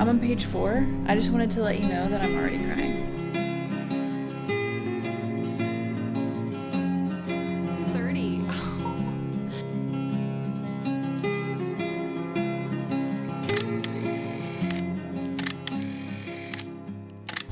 on page 4. I just wanted to let you know that I'm already crying.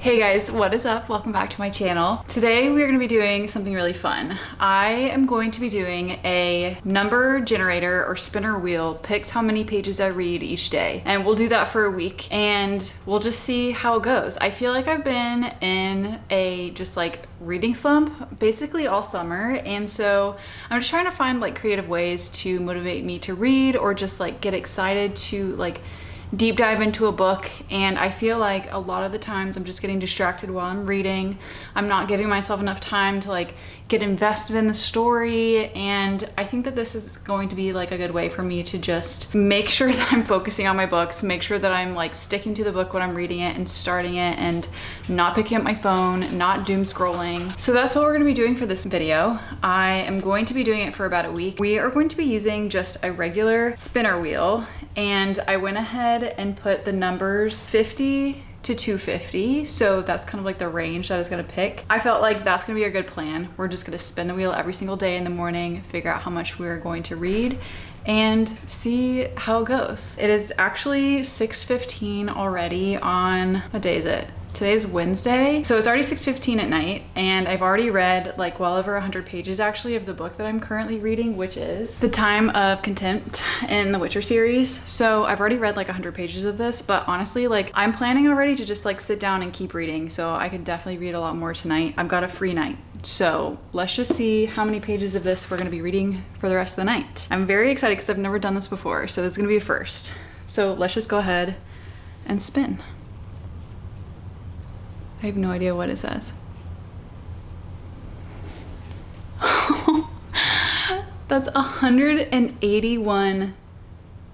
Hey guys, what is up? Welcome back to my channel. Today we are going to be doing something really fun. I am going to be doing a number generator or spinner wheel, picks how many pages I read each day. And we'll do that for a week and we'll just see how it goes. I feel like I've been in a just like reading slump basically all summer, and so I'm just trying to find like creative ways to motivate me to read or just like get excited to like deep dive into a book. And I feel like a lot of the times I'm just getting distracted while I'm reading. I'm not giving myself enough time to like get invested in the story, and I think that this is going to be like a good way for me to just make sure that I'm focusing on my books, make sure that I'm like sticking to the book when I'm reading it and starting it and not picking up my phone, not doom scrolling. So that's what we're going to be doing for this video. I am going to be doing it for about a week. We are going to be using just a regular spinner wheel, and I went ahead and put the numbers 50 to 250. So that's kind of like the range that it's gonna pick. I felt like that's gonna be a good plan. We're just gonna spin the wheel every single day in the morning, figure out how much we're going to read and see how it goes. It is actually 6:15 already on, what day is it? Today's Wednesday. So it's already 6:15 at night, and I've already read like well over 100 pages actually of the book that I'm currently reading, which is The Time of Contempt in the Witcher series. So I've already read like 100 pages of this, but honestly, like I'm planning already to just like sit down and keep reading. So I could definitely read a lot more tonight. I've got a free night. So let's just see how many pages of this we're gonna be reading for the rest of the night. I'm very excited because I've never done this before. So this is gonna be a first. So let's just go ahead and spin. I have no idea what it says. That's 181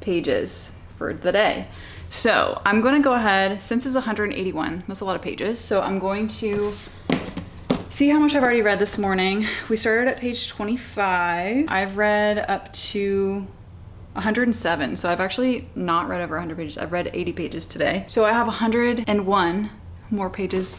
pages for the day. So I'm going to go ahead, since it's 181, that's a lot of pages. So I'm going to see how much I've already read this morning. We started at page 25. I've read up to 107. So I've actually not read over 100 pages. I've read 80 pages today. So I have 101 more pages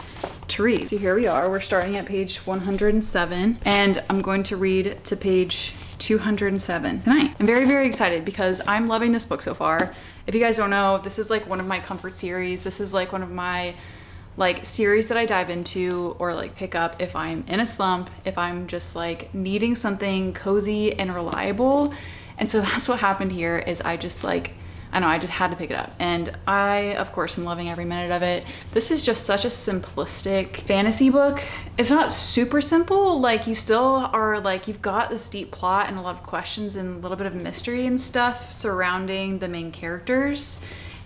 to read. So here we are, we're starting at page 107 and I'm going to read to page 207 tonight. I'm very, very excited because I'm loving this book so far. If you guys don't know, this is like one of my comfort series. This is like one of my like series that I dive into or like pick up if I'm in a slump, if I'm just like needing something cozy and reliable. And so that's what happened here is I just like, I know, I just had to pick it up. And I, of course, am loving every minute of it. This is just such a simplistic fantasy book. It's not super simple. Like you still are like, you've got this deep plot and a lot of questions and a little bit of mystery and stuff surrounding the main characters.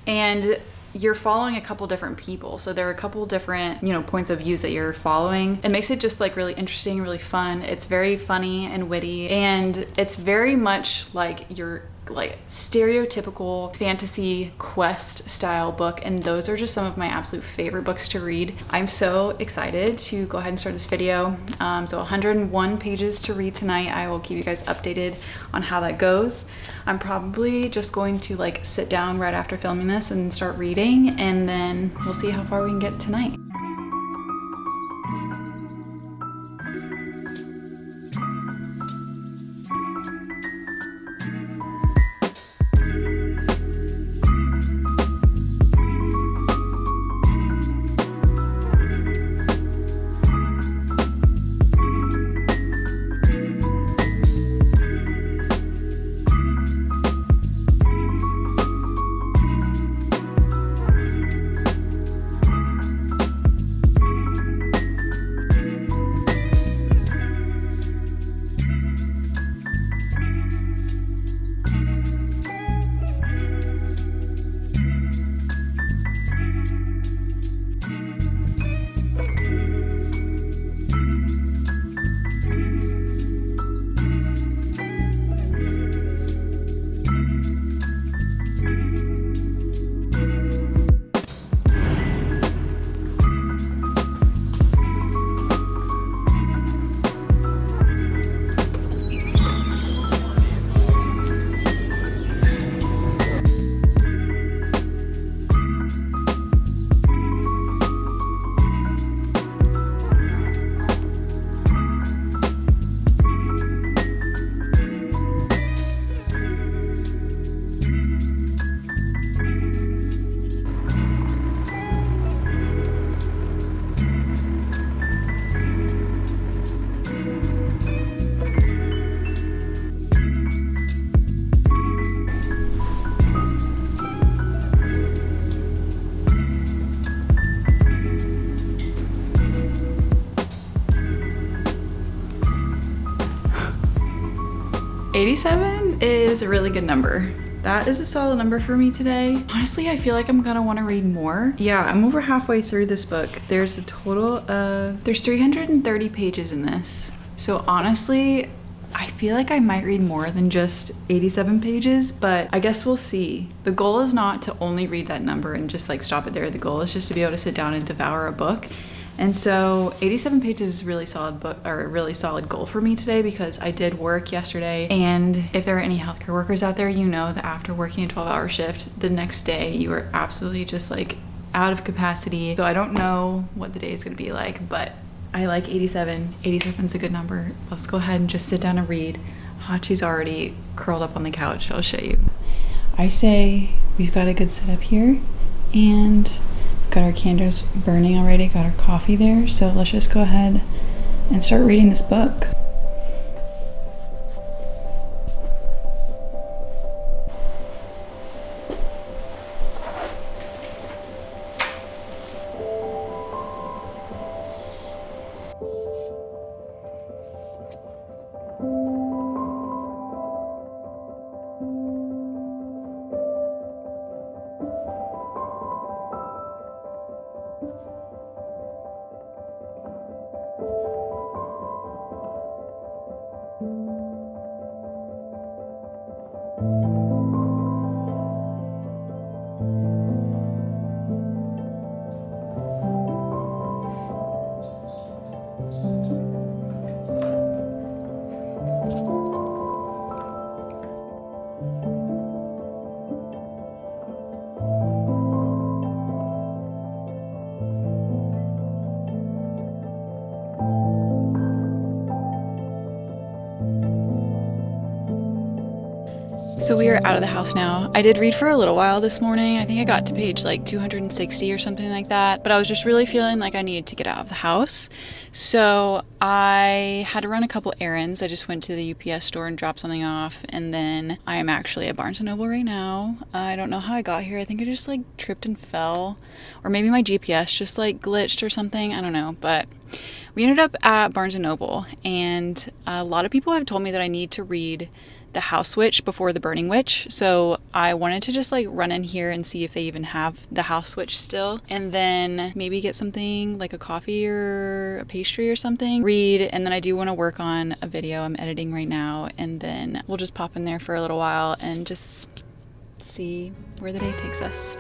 And you're following a couple different people. So there are a couple different, you know, points of views that you're following. It makes it just like really interesting, really fun. It's very funny and witty. And it's very much like your like stereotypical fantasy quest style book, and those are just some of my absolute favorite books to read. I'm so excited to go ahead and start this video. So 101 pages to read tonight. I will keep you guys updated on how that goes. I'm probably just going to like sit down right after filming this and start reading, and then we'll see how far we can get tonight. 87 is a really good number. That is a solid number for me today. Honestly, I feel like I'm gonna wanna read more. Yeah, I'm over halfway through this book. There's 330 pages in this. So honestly, I feel like I might read more than just 87 pages, but I guess we'll see. The goal is not to only read that number and just like stop it there. The goal is just to be able to sit down and devour a book. And so 87 pages is really solid book, or a really solid goal for me today, because I did work yesterday. And if there are any healthcare workers out there, you know that after working a 12-hour shift, the next day you are absolutely just like out of capacity. So I don't know what the day is gonna be like, but I like 87. 87 is a good number. Let's go ahead and just sit down and read. Hachi's already curled up on the couch. I'll show you. I say we've got a good setup here, and got our candles burning already, got our coffee there. So let's just go ahead and start reading this book. So we are out of the house now. I did read for a little while this morning. I think I got to page like 260 or something like that, but I was just really feeling like I needed to get out of the house. So I had to run a couple errands. I just went to the UPS store and dropped something off, and then I am actually at Barnes & Noble right now. I don't know how I got here. I think I just like tripped and fell, or maybe my GPS just like glitched or something. I don't know, but we ended up at Barnes & Noble, and a lot of people have told me that I need to read The House Witch before The Burning Witch, so I wanted to just like run in here and see if they even have The House Witch still, and then maybe get something like a coffee or a pastry or something, read, and then I do want to work on a video I'm editing right now, and then we'll just pop in there for a little while and just see where the day takes us.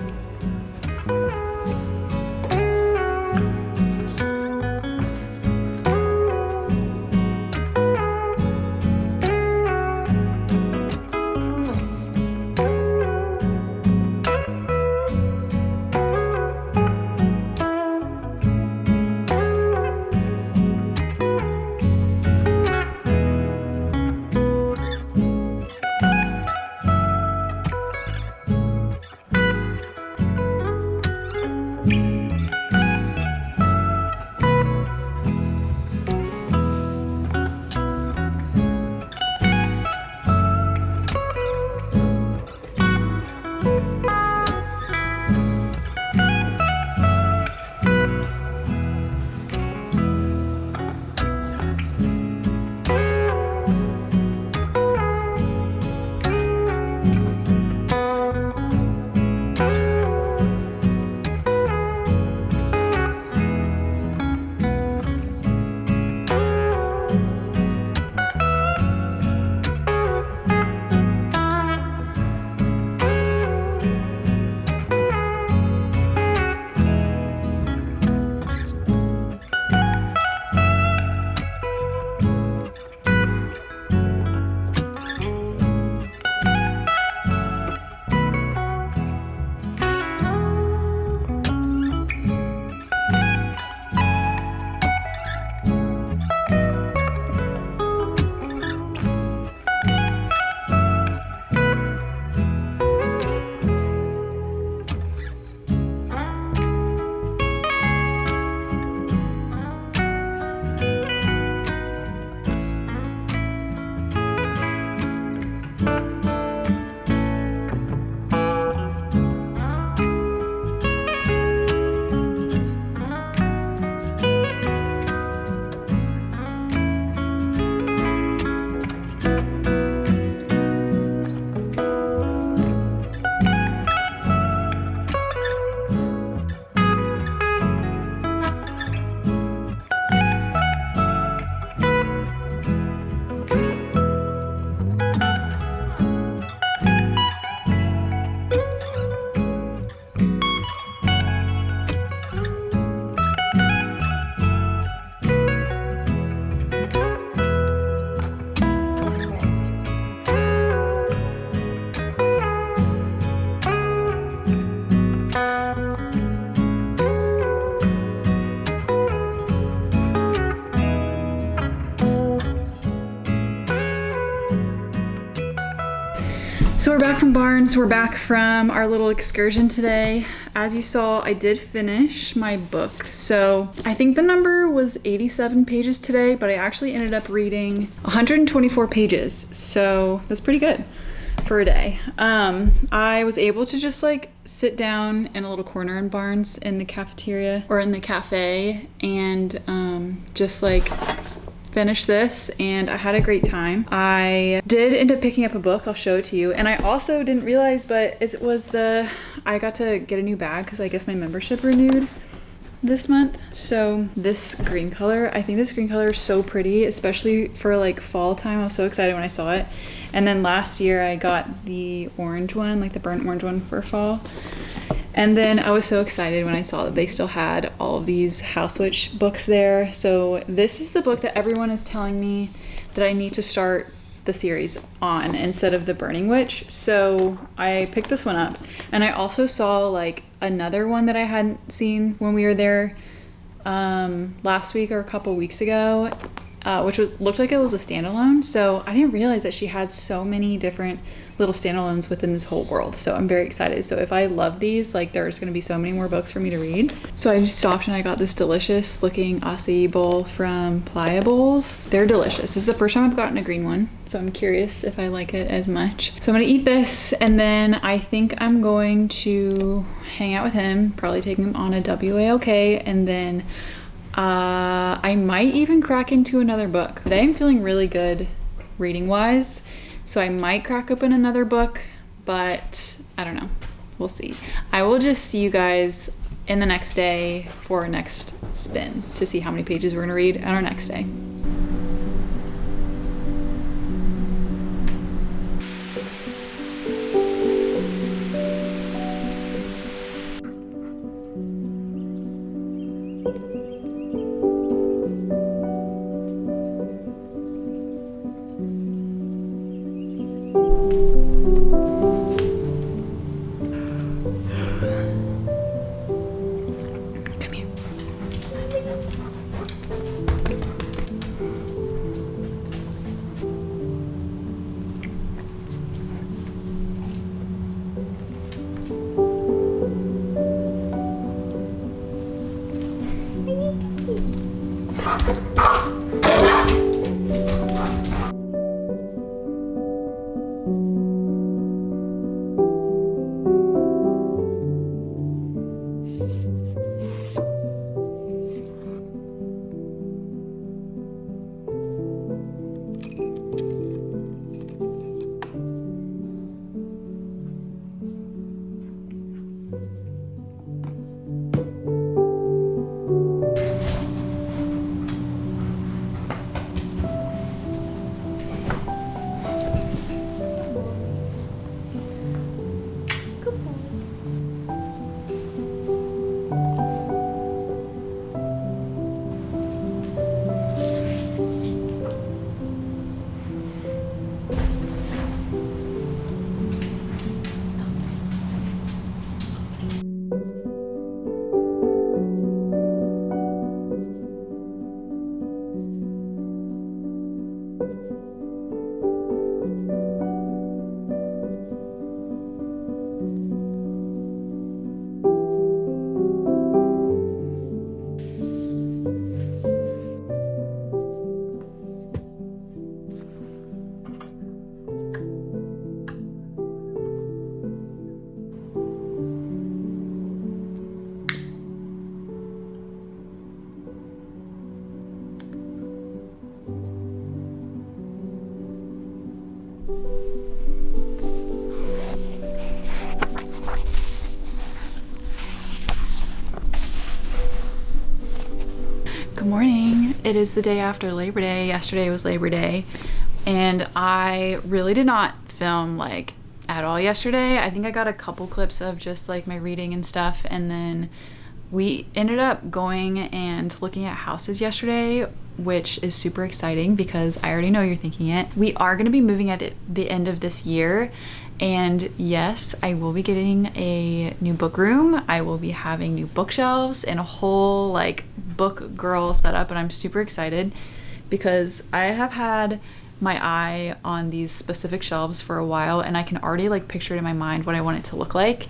So we're back from Barnes. We're back from our little excursion today. As you saw, I did finish my book. So I think the number was 87 pages today, but I actually ended up reading 124 pages. So that's pretty good for a day. I was able to just like sit down in a little corner in Barnes in the cafeteria or in the cafe and just like finish this, and I had a great time. I did end up picking up a book. I'll show it to you. And I also didn't realize, but it was I got to get a new bag because I guess my membership renewed this month. So this green color, I think this green color is so pretty, especially for like fall time. I was so excited when I saw it. And then last year I got the orange one, like the burnt orange one for fall. And then I was so excited when I saw that they still had all of these House Witch books there. So this is the book that everyone is telling me that I need to start the series on instead of the Burning Witch. So I picked this one up. And I also saw like another one that I hadn't seen when we were there last week or a couple weeks ago, which looked like it was a standalone. So I didn't realize that she had so many different little standalones within this whole world. So I'm very excited. So if I love these, like there's gonna be so many more books for me to read. So I just stopped and I got this delicious looking acai bowl from Pliables. They're delicious. This is the first time I've gotten a green one, so I'm curious if I like it as much. So I'm gonna eat this, and then I think I'm going to hang out with him, probably take him on a WALK, and then I might even crack into another book. Today I'm feeling really good reading wise, so I might crack open another book, but I don't know. We'll see. I will just see you guys in the next day for our next spin to see how many pages we're gonna read on our next day. Good morning. It is the day after Labor Day. Yesterday was Labor Day, and I really did not film like at all yesterday. I think I got a couple clips of just like my reading and stuff, and then we ended up going and looking at houses yesterday, which is super exciting because I already know you're thinking it. We are going to be moving at the end of this year, and yes, I will be getting a new book room. I will be having new bookshelves and a whole like book girl setup, and I'm super excited because I have had my eye on these specific shelves for a while, and I can already like picture it in my mind what I want it to look like.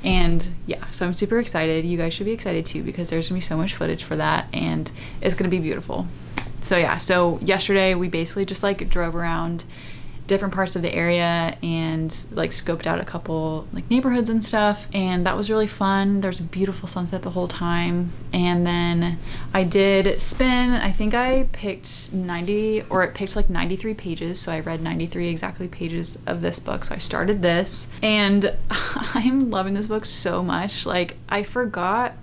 And yeah, so I'm super excited. You guys should be excited too, because there's gonna be so much footage for that and it's gonna be beautiful. So yeah, so yesterday we basically just like drove around different parts of the area and like scoped out a couple like neighborhoods and stuff, and that was really fun. There's a beautiful sunset the whole time. And then I did spin, I think I picked 90, or it picked like 93 pages, so I read 93 exactly pages of this book. So I started this and I'm loving this book so much. Like, I forgot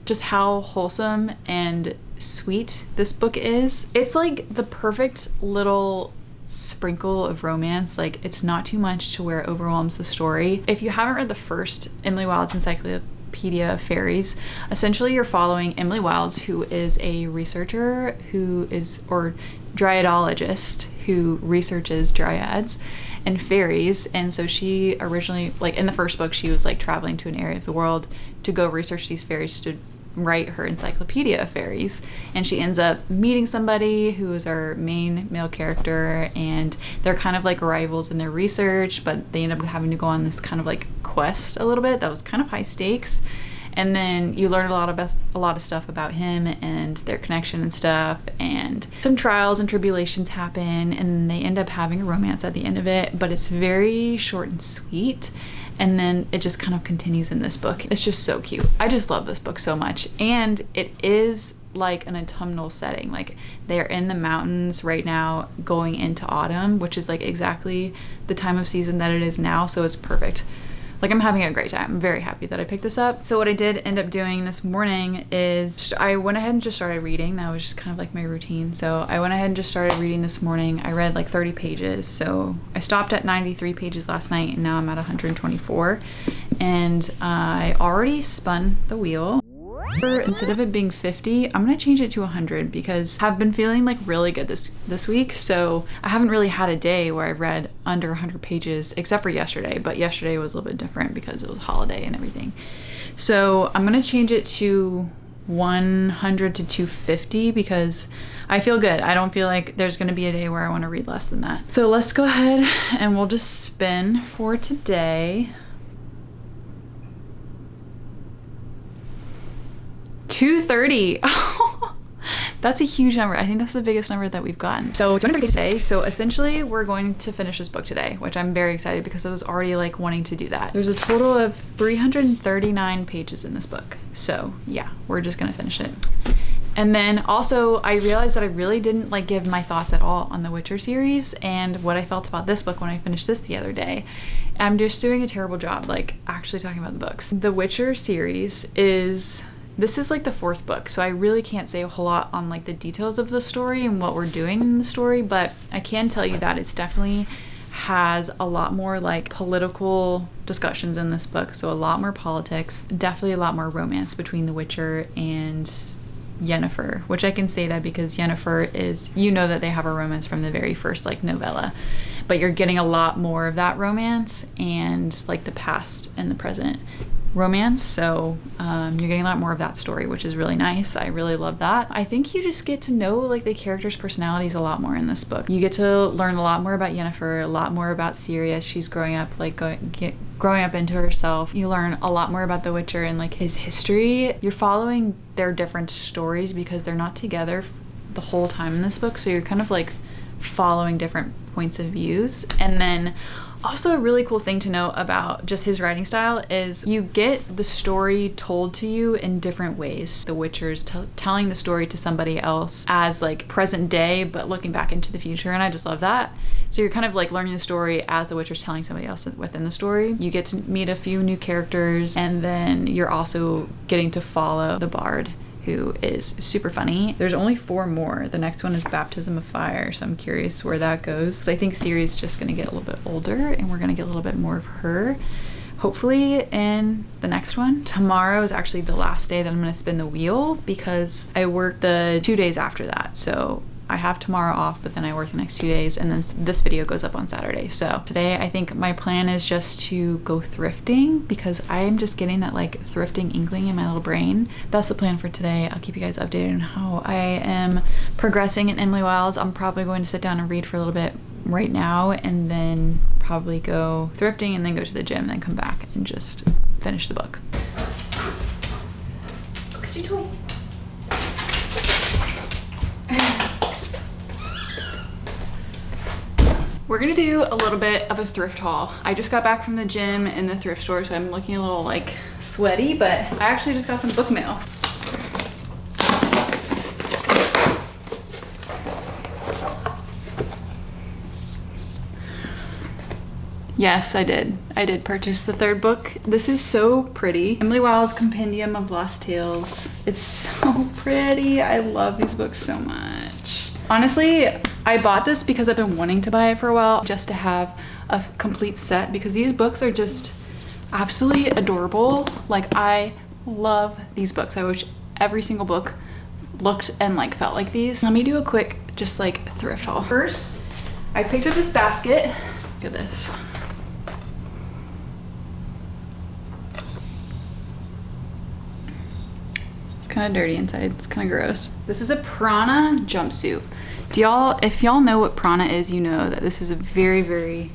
just how wholesome and sweet this book is. It's like the perfect little sprinkle of romance. Like, it's not too much to where it overwhelms the story. If you haven't read the first Emily Wilde's Encyclopedia of Fairies, essentially you're following Emily Wilde, who is a researcher or dryadologist who researches dryads and fairies. And so she originally, like in the first book, she was like traveling to an area of the world to go research these fairies to write her Encyclopedia of Fairies, and she ends up meeting somebody who is our main male character, and they're kind of like rivals in their research, but they end up having to go on this kind of like quest a little bit that was kind of high stakes. And then you learn a lot of stuff about him and their connection and stuff, and some trials and tribulations happen, and they end up having a romance at the end of it, but it's very short and sweet. And then it just kind of continues in this book. It's just so cute. I just love this book so much. And it is like an autumnal setting. Like, they're in the mountains right now going into autumn, which is like exactly the time of season that it is now. So it's perfect. Like, I'm having a great time. I'm very happy that I picked this up. So what I did end up doing this morning is I went ahead and just started reading. That was just kind of like my routine. So I went ahead and just started reading this morning. I read like 30 pages. So I stopped at 93 pages last night, and now I'm at 124. And I already spun the wheel. Instead of it being 50, I'm gonna change it to 100 because I've been feeling like really good this week. So I haven't really had a day where I read under 100 pages, except for yesterday, but yesterday was a little bit different because it was a holiday and everything. So I'm gonna change it to 100 to 250 because I feel good. I don't feel like there's gonna be a day where I wanna read less than that. So let's go ahead and we'll just spin for today. 230. That's a huge number. I think that's the biggest number that we've gotten. So 230 today. So essentially we're going to finish this book today, which I'm very excited because I was already like wanting to do that. There's a total of 339 pages in this book. So yeah, we're just gonna finish it. And then also I realized that I really didn't like give my thoughts at all on the Witcher series and what I felt about this book when I finished this the other day. I'm just doing a terrible job like actually talking about the books. The Witcher series this is like the fourth book, so I really can't say a whole lot on like the details of the story and what we're doing in the story, but I can tell you that it's definitely has a lot more like political discussions in this book, so a lot more politics, definitely a lot more romance between the Witcher and Yennefer, which I can say that because Yennefer is, you know that they have a romance from the very first like novella, but you're getting a lot more of that romance and like the past and the present romance. So you're getting a lot more of that story, which is really nice. I really love that. I think you just get to know like the characters' personalities a lot more in this book. You get to learn a lot more about Yennefer, a lot more about Ciri as she's growing up, like growing up into herself. You learn a lot more about the Witcher and like his history. You're following their different stories because they're not together the whole time in this book, so you're kind of like following different points of views. And then also a really cool thing to know about just his writing style is you get the story told to you in different ways. The Witcher's telling the story to somebody else as like present day, but looking back into the future, and I just love that. So you're kind of like learning the story as the Witcher's telling somebody else within the story. You get to meet a few new characters, and then you're also getting to follow the bard, who is super funny. There's only 4 more. The next one is Baptism of Fire, so I'm curious where that goes. Because I think Ciri's just gonna get a little bit older and we're gonna get a little bit more of her, hopefully in the next one. Tomorrow is actually the last day that I'm gonna spin the wheel because I work the 2 days after that. So I have tomorrow off, but then I work the next 2 days, and then this video goes up on Saturday. So today I think my plan is just to go thrifting, because I am just getting that like thrifting inkling in my little brain. That's the plan for today. I'll keep you guys updated on how I am progressing in Emily Wilds. I'm probably going to sit down and read for a little bit right now, and then probably go thrifting, and then go to the gym, and then come back and just finish the book. Look at you toy. We're gonna do a little bit of a thrift haul. I just got back from the gym and the thrift store, so I'm looking a little like sweaty, but I actually just got some book mail. Yes, I did. I did purchase the third book. This is so pretty. Emily Wilds' Compendium of Lost Tales. It's so pretty. I love these books so much. Honestly, I bought this because I've been wanting to buy it for a while, just to have a complete set, because these books are just absolutely adorable. Like, I love these books. I wish every single book looked and like felt like these. Let me do a quick just like thrift haul. First, I picked up this basket. Look at this. Kind of dirty inside. It's kind of gross. This is a Prana jumpsuit. If y'all know what Prana is, you know that this is a very, very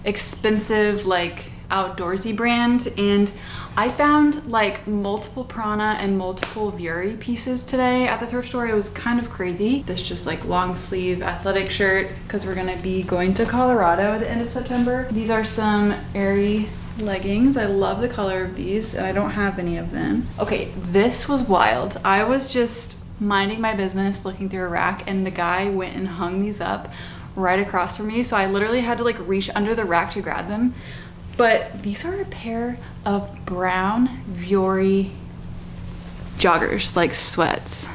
expensive, like outdoorsy brand. And I found like multiple Prana and multiple Vuori pieces today at the thrift store. It was kind of crazy. This just like long sleeve athletic shirt, because we're gonna be going to Colorado at the end of September. These are some Aerie leggings. I love the color of these, and I don't have any of them. Okay, this was wild. I was just minding my business looking through a rack, and the guy went and hung these up right across from me, so I literally had to like reach under the rack to grab them. But these are a pair of brown Vuori joggers, like sweats.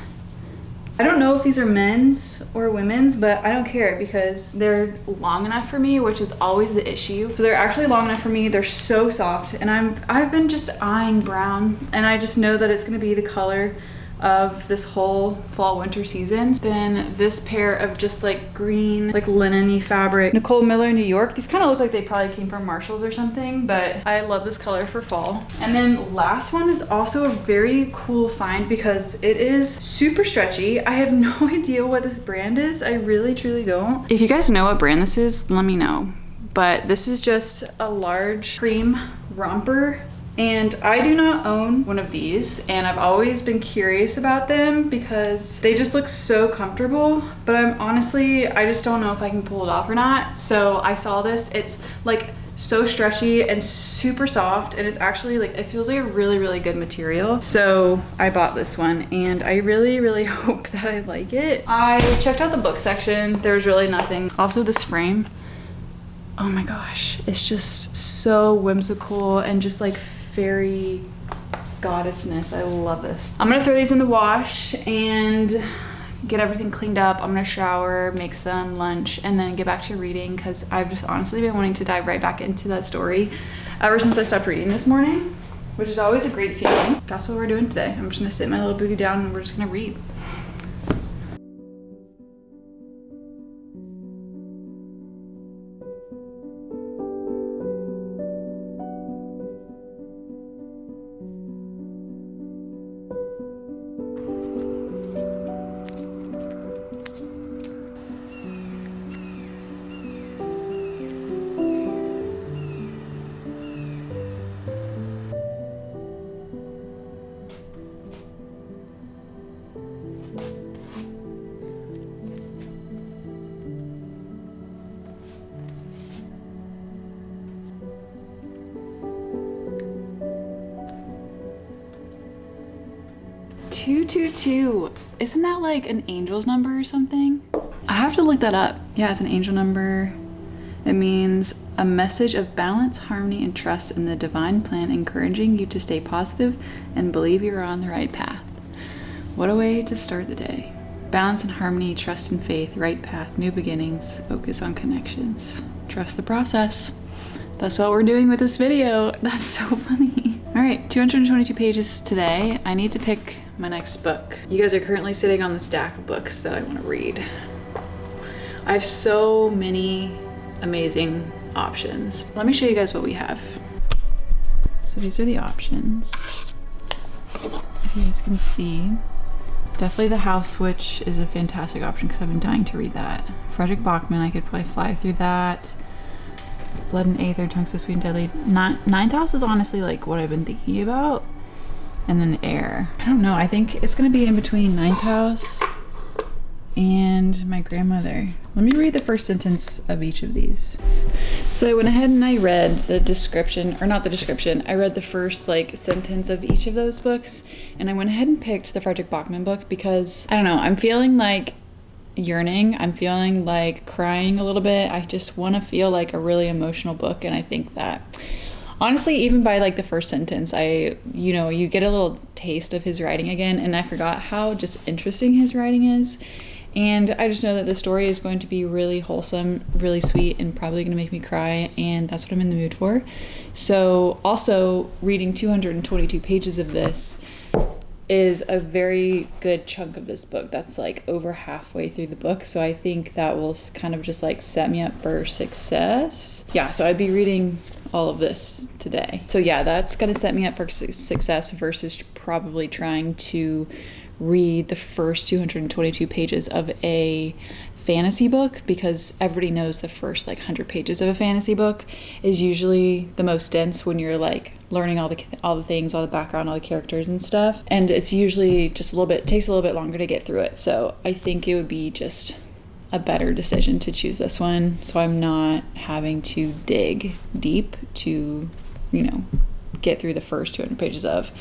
I don't know if these are men's or women's, but I don't care because they're long enough for me, which is always the issue. So they're actually long enough for me. They're so soft, and I've been just eyeing brown, and I just know that it's gonna be the color of this whole fall winter season. Then this pair of just like green, like linen-y fabric. Nicole Miller, New York. These kind of look like they probably came from Marshall's or something, but I love this color for fall. And then last one is also a very cool find because it is super stretchy. I have no idea what this brand is. I really, truly don't. If you guys know what brand this is, let me know. But this is just a large cream romper. And I do not own one of these, and I've always been curious about them because they just look so comfortable, but I just don't know if I can pull it off or not. So I saw this. It's like so stretchy and super soft, and it's actually like, it feels like a really, really good material. So I bought this one, and I really, really hope that I like it. I checked out the book section. There's really nothing. Also, this frame, oh my gosh, it's just so whimsical and just like fairy goddessness. I love this. I'm gonna throw these in the wash and get everything cleaned up. I'm gonna shower, make some lunch, and then get back to reading because I've just honestly been wanting to dive right back into that story ever since I stopped reading this morning, which is always a great feeling. That's what we're doing today. I'm just gonna sit my little booty down and we're just gonna read. Two. Isn't that like an angel's number or something? I have to look that up. Yeah, it's an angel number. It means a message of balance, harmony, and trust in the divine plan, encouraging you to stay positive and believe you're on the right path. What a way to start the day. Balance and harmony, trust and faith, right path, new beginnings, focus on connections. Trust the process. That's what we're doing with this video. That's so funny. All right, 222 pages today. I need to pick my next book. You guys are currently sitting on the stack of books that I want to read. I have so many amazing options. Let me show you guys what we have. So these are the options. If you guys can see, definitely the House Switch is a fantastic option because I've been dying to read that. Frederick Bachman, I could probably fly through that. Blood and Aether, Tongue So Sweet and Deadly. Ninth House is honestly like what I've been thinking about. And then Air. I don't know, I think it's gonna be in between Ninth House and my grandmother. Let me read the first sentence of each of these. So I went ahead and I read the description, or not the description, I read the first like sentence of each of those books, and I went ahead and picked the Frederick Bachman book because, I don't know, I'm feeling like yearning, I'm feeling like crying a little bit. I just want to feel like a really emotional book, and I think that honestly, even by like the first sentence, you get a little taste of his writing again, and I forgot how just interesting his writing is. And I just know that the story is going to be really wholesome, really sweet, and probably going to make me cry, and that's what I'm in the mood for. So also reading 222 pages of this is a very good chunk of this book. That's like over halfway through the book. So I think that will kind of just like set me up for success. Yeah, so I'd be reading all of this today. So yeah, that's gonna set me up for success versus probably trying to read the first 222 pages of a fantasy book, because everybody knows the first like 100 pages of a fantasy book is usually the most dense when you're like learning all the things, all the background, all the characters and stuff, and it's usually just takes a little bit longer to get through it. So I think it would be just a better decision to choose this one, so I'm not having to dig deep to, get through the first 200 pages of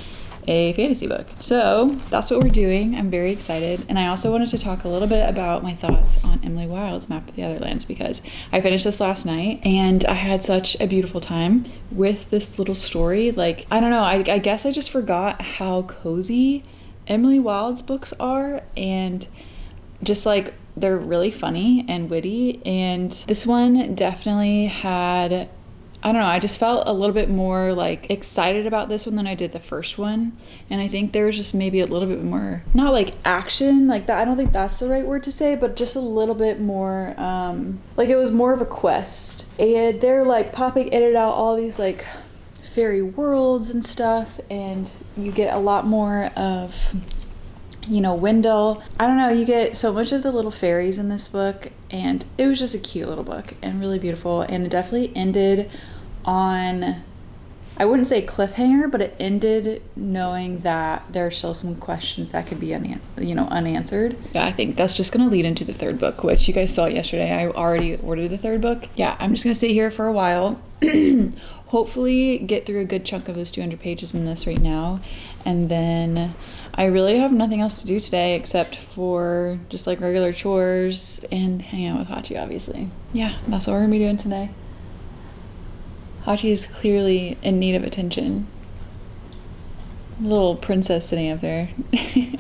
a fantasy book. So that's what we're doing. I'm very excited. And I also wanted to talk a little bit about my thoughts on Emily Wilde's Map of the Otherlands, because I finished this last night and I had such a beautiful time with this little story. Like, I don't know, I guess I just forgot how cozy Emily Wilde's books are, and just like they're really funny and witty. And this one definitely had, I don't know, I just felt a little bit more like excited about this one than I did the first one. And I think there was just maybe a little bit more, not like action like that, I don't think that's the right word to say, but just a little bit more, like it was more of a quest. And they're like popping in and out all these like fairy worlds and stuff, and you get a lot more of, Wendell. I don't know, you get so much of the little fairies in this book, and it was just a cute little book and really beautiful. And it definitely ended on, I wouldn't say cliffhanger, but it ended knowing that there are still some questions that could be unanswered. Yeah, I think that's just gonna lead into the third book, which you guys saw yesterday. I already ordered the third book. Yeah, I'm just gonna sit here for a while. Hopefully get through a good chunk of those 200 pages in this right now, and then I really have nothing else to do today except for just like regular chores and hang out with Hachi, obviously. Yeah, that's what we're gonna be doing today. Hachi is clearly in need of attention. Little princess sitting up there.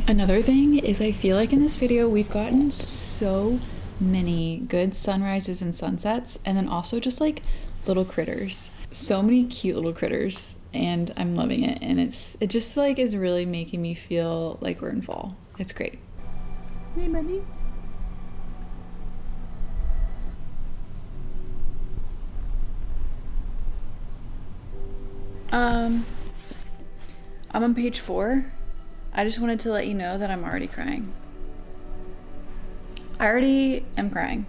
Another thing is I feel like in this video we've gotten so many good sunrises and sunsets, and then also just like little critters. So many cute little critters, and I'm loving it. And it just like is really making me feel like we're in fall. It's great. Hey, buddy. I'm on page 4. I just wanted to let you know that I'm already crying. I already am crying.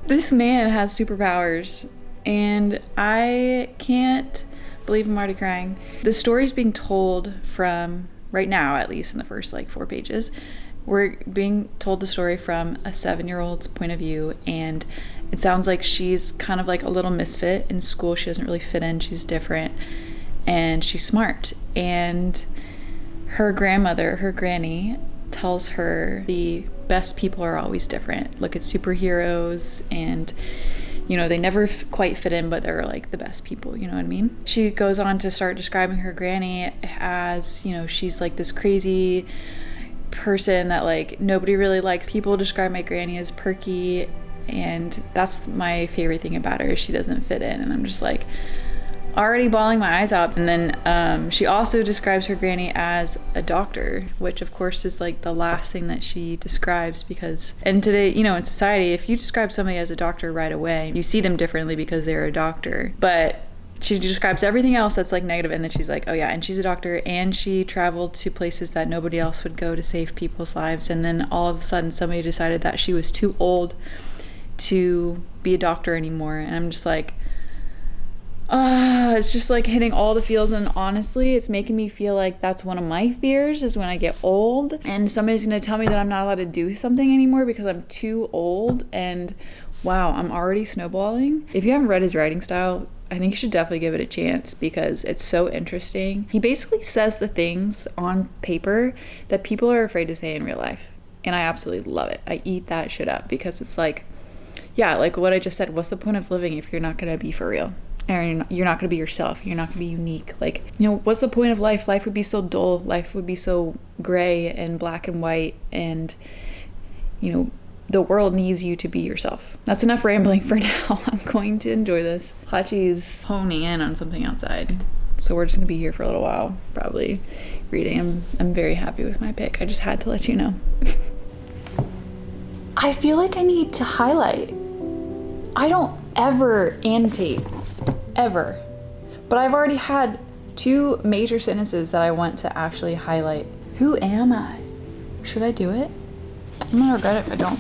This man has superpowers, and I can't believe I'm already crying. The story's being told from, right now at least in the first like 4 pages, we're being told the story from a 7-year-old's point of view, and it sounds like she's kind of like a little misfit in school. She doesn't really fit in, she's different, and she's smart. And her grandmother, her granny, tells her the best people are always different. Look at superheroes, and they never quite fit in, but they're like the best people, you know what I mean? She goes on to start describing her granny as, she's like this crazy person that like nobody really likes. People describe my granny as perky, and that's my favorite thing about her, is she doesn't fit in. And I'm just like, already bawling my eyes out. And then she also describes her granny as a doctor, which of course is like the last thing that she describes, because in today, you know, in society, if you describe somebody as a doctor right away, you see them differently because they're a doctor. But she describes everything else that's like negative, and then she's like, oh yeah, and she's a doctor, and she traveled to places that nobody else would go to save people's lives. And then all of a sudden somebody decided that she was too old to be a doctor anymore. And I'm just like, it's just like hitting all the feels. And honestly, it's making me feel like that's one of my fears, is when I get old and somebody's gonna tell me that I'm not allowed to do something anymore because I'm too old. And wow, I'm already snowballing. If you haven't read his writing style, I think you should definitely give it a chance because it's so interesting. He basically says the things on paper that people are afraid to say in real life. And I absolutely love it. I eat that shit up because it's like, yeah, like what I just said, what's the point of living if you're not gonna be for real? And you're not gonna be yourself, you're not gonna be unique. Like, you know, what's the point of life? Life would be so dull, life would be so gray and black and white, and, you know, the world needs you to be yourself. That's enough rambling for now. I'm going to enjoy this. Hachi's honing in on something outside, so we're just gonna be here for a little while, probably reading. I'm very happy with my pick. I just had to let you know. I feel like I need to highlight. I don't ever annotate, ever. But I've already had 2 major sentences that I want to actually highlight. Who am I? Should I do it? I'm gonna regret it if I don't.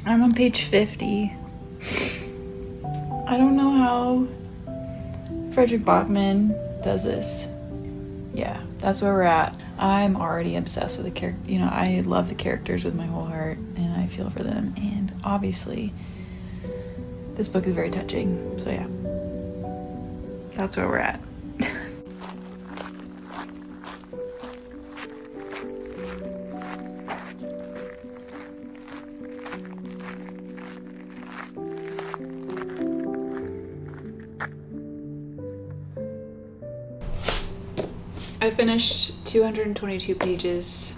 I'm on page 50. I don't know how Frederick Bachman does this. Yeah, that's where we're at. I'm already obsessed with the character. You know, I love the characters with my whole heart, and I feel for them. And obviously, this book is very touching. So yeah, that's where we're at. I finished 222 pages.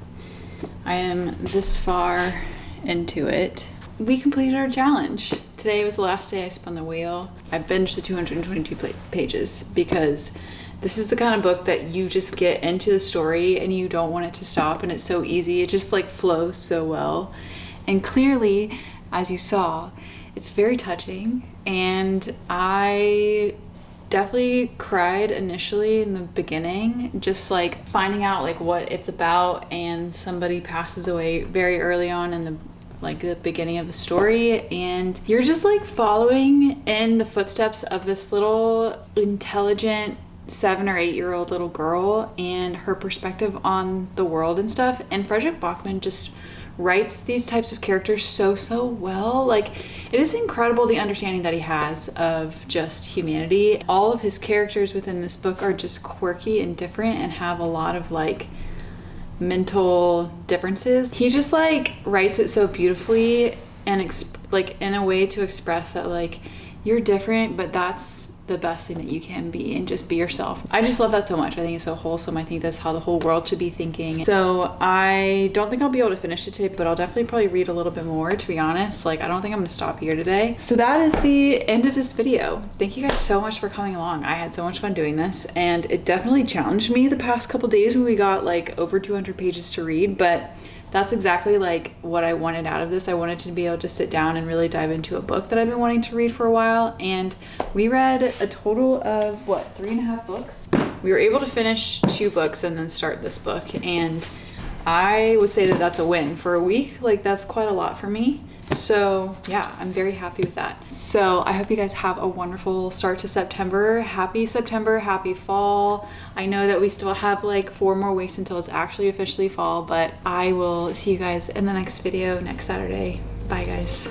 I am this far into it. We completed our challenge. Today was the last day I spun the wheel. I binged the 222 pages because this is the kind of book that you just get into the story and you don't want it to stop, and it's so easy. It just like flows so well. And clearly, as you saw, it's very touching, and I definitely cried initially in the beginning, just like finding out like what it's about, and somebody passes away very early on in the beginning of the story, and you're just like following in the footsteps of this little intelligent 7 or 8 year old little girl and her perspective on the world and stuff. And Frederick Bachman just writes these types of characters so well. Like, it is incredible the understanding that he has of just humanity. All of his characters within this book are just quirky and different and have a lot of like mental differences. He just like writes it so beautifully and like in a way to express that like you're different, but that's the best thing that you can be, and just be yourself. I just love that so much. I think it's so wholesome. I think that's how the whole world should be thinking. So I don't think I'll be able to finish it today, but I'll definitely probably read a little bit more, to be honest. Like, I don't think I'm gonna stop here today. So that is the end of this video. Thank you guys so much for coming along. I had so much fun doing this, and it definitely challenged me the past couple days when we got like over 200 pages to read, but that's exactly like what I wanted out of this. I wanted to be able to sit down and really dive into a book that I've been wanting to read for a while. And we read a total of what, 3.5 books? We were able to finish 2 books and then start this book. And I would say that that's a win for a week. Like, that's quite a lot for me. So yeah, I'm very happy with that. So I hope you guys have a wonderful start to September. Happy September, happy fall. I know that we still have like 4 more weeks until it's actually officially fall, but I will see you guys in the next video next Saturday. Bye guys.